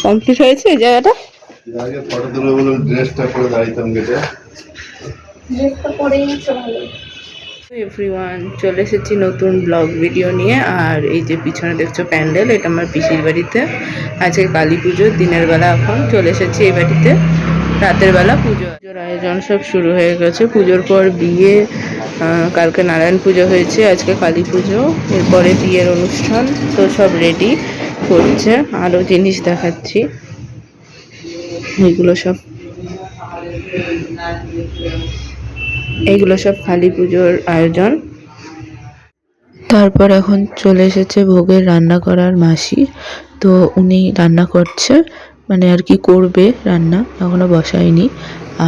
Complete হয়েছে এই জায়গাটা। আগে ফটো তুলে বললাম ড্রেসটা পরে দাঁড়াইতাম গেটে। ড্রেসটা পরেই চলে। এভরিওয়ান, চলে এসেছি নতুন ব্লগ ভিডিও নিয়ে। আর এই যে পিছনে দেখছো প্যান্ডেল, এটা আমার পিসির বাড়িতে। আজকে কালী পুজো দিনের বেলা, এখন চলে এসেছি এই বাড়িতে। রাতের বেলা পুজোর আয়োজন সব শুরু হয়ে গেছে। পুজোর পর বিয়ে, কালকে নারায়ণ পুজো হয়েছে, আজকে কালী পুজো, এরপরে বিয়ের অনুষ্ঠান। তো সব রেডি করছে। আরও জিনিস দেখাচ্ছি, এইগুলো সব কালী পুজোর আয়োজন। তারপর এখন চলে এসেছে ভোগের রান্না করার মাসি। তো উনি রান্না করছে, মানে আর কি করবে রান্না, এখনো বসায়নি।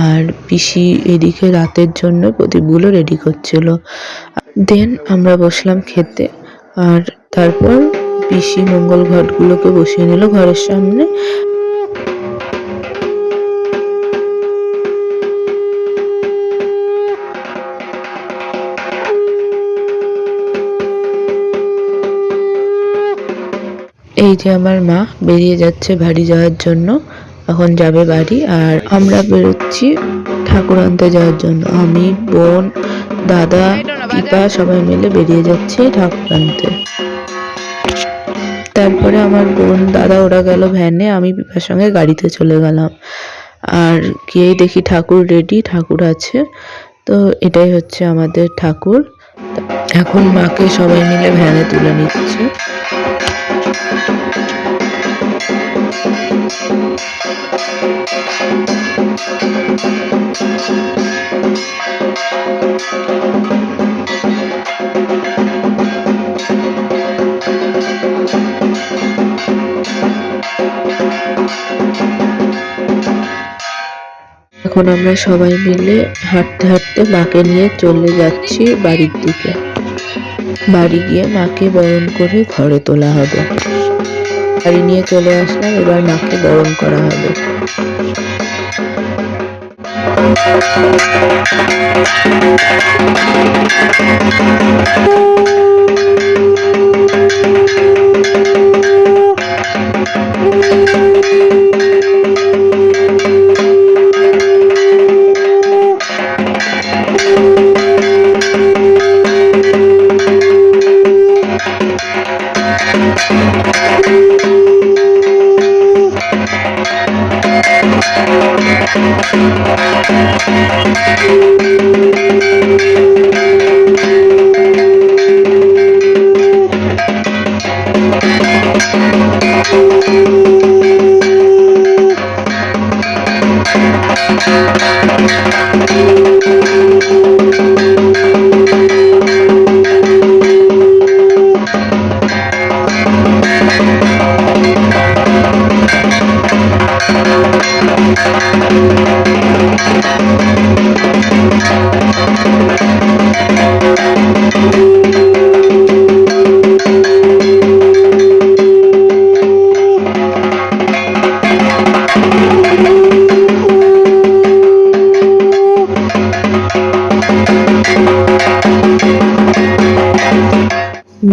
আর পিসি এদিকে রাতের জন্য প্রদীপগুলো রেডি করছিল। দেন আমরা বসলাম খেতে। আর তারপর পিসি মঙ্গল ঘটগুলোকে বসিয়ে নিল ঘরের সামনে। এই যে আমার মা বেরিয়ে যাচ্ছে বাড়ি যাওয়ার জন্য, এখন যাবে বাড়ি। আর আমরা বেরোচ্ছি ঠাকুর আনতে যাওয়ার জন্য। আমি, বোন, দাদা, পিপা সবাই মিলে বেরিয়ে যাচ্ছে ঠাকুর আনতে। তারপরে আমার বোন, দাদা ওরা গেল ভ্যানে, আমি পিপার সঙ্গে গাড়িতে চলে গেলাম। আর গিয়েই দেখি ঠাকুর রেডি, ঠাকুর আছে। তো এটাই হচ্ছে আমাদের ঠাকুর। এখন মাকে সবাই মিলে ভ্যানে তুলে নিচ্ছে। এখন আমরা সবাই মিলে হাঁটতে হাঁটতে মাকে নিয়ে চলে যাচ্ছি বাড়ির দিকে। বাড়ি গিয়ে মাকে বরণ করে ঘরে তোলা হবে। বাড়ি নিয়ে চলে আসলাম, এবার মাকে বরণ করা হবে।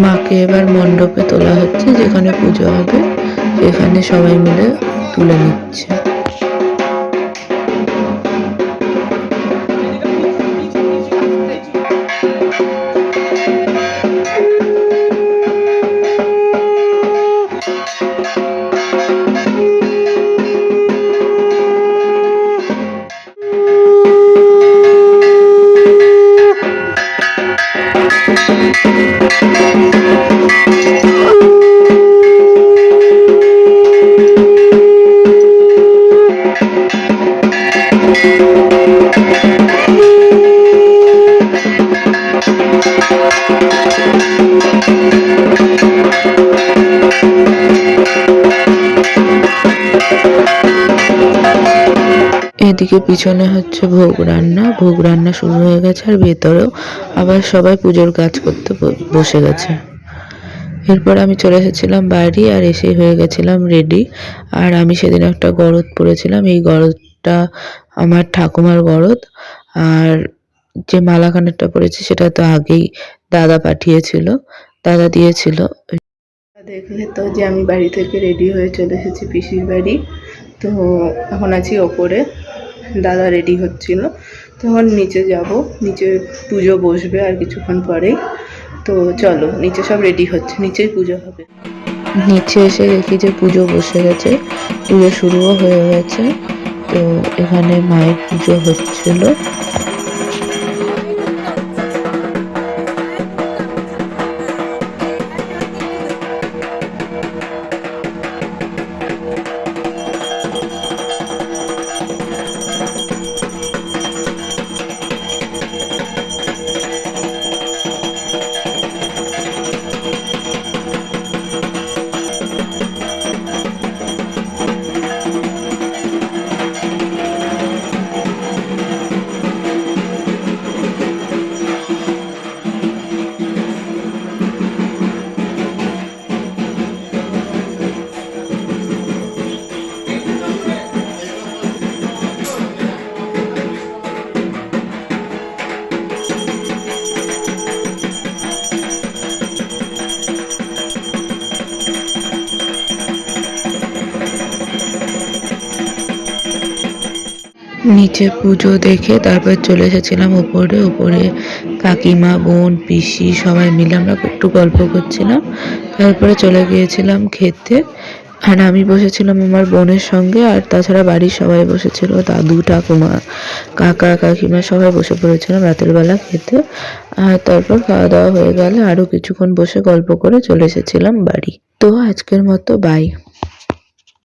মাকে এবার মণ্ডপে তোলা হচ্ছে, যেখানে পুজো হবে, এখানে সবাই মিলে তুলে নিচ্ছে। এদিকে পিছনে হচ্ছে ভোগ রান্না শুরু হয়ে গেছে। আর ভেতরেও আবার সবাই পুজোর কাজ করতে বসে গেছে। এরপর আমি চলে এসেছিলাম বাড়ি, আর এসেই হয়ে গেছিলাম রেডি। আর আমি সেদিন একটা গরদ পরেছিলাম, এই গরদটা আমার ঠাকুমার গরদ। আর যে মালাখানেরটা পরেছি সেটা তো আগেই দাদা পাঠিয়েছিল, দাদা দিয়েছিল। দেখলে তো যে আমি বাড়ি থেকে রেডি হয়ে চলে এসেছি পিসির বাড়ি। তো এখন আছি ওপরে, দাদা রেডি হচ্ছিল, তখন নিচে যাব, নিচে পুজো বসবে আর কিছুক্ষণ পরেই। তো চলো, নিচে সব রেডি হচ্ছে, নিচেই পুজো হবে। নিচে এসে দেখি যে পুজো বসে গেছে, পুজো শুরুও হয়ে গেছে। তো এখানে মায়ের পুজো হচ্ছিল। নিচে পুজো দেখে তারপর চলে এসেছিলাম উপরে। উপরে কাকিমা, বোন, পিসি সবাই মিলে আমরা একটু গল্প করছিলাম। তারপরে চলে গিয়েছিলাম খেতে। আর আমি বসেছিলাম আমার বোনের সঙ্গে, আর তাছাড়া বাড়ির সবাই বসেছিল, দাদু, ঠাকুমা, কাকা, কাকিমা সবাই বসে পড়েছিলাম রাতের বেলা খেতে। আর তারপর খাওয়া দাওয়া হয়ে গেলে আরও কিছুক্ষণ বসে গল্প করে চলে এসেছিলাম বাড়ি। তো আজকের মতো বাই।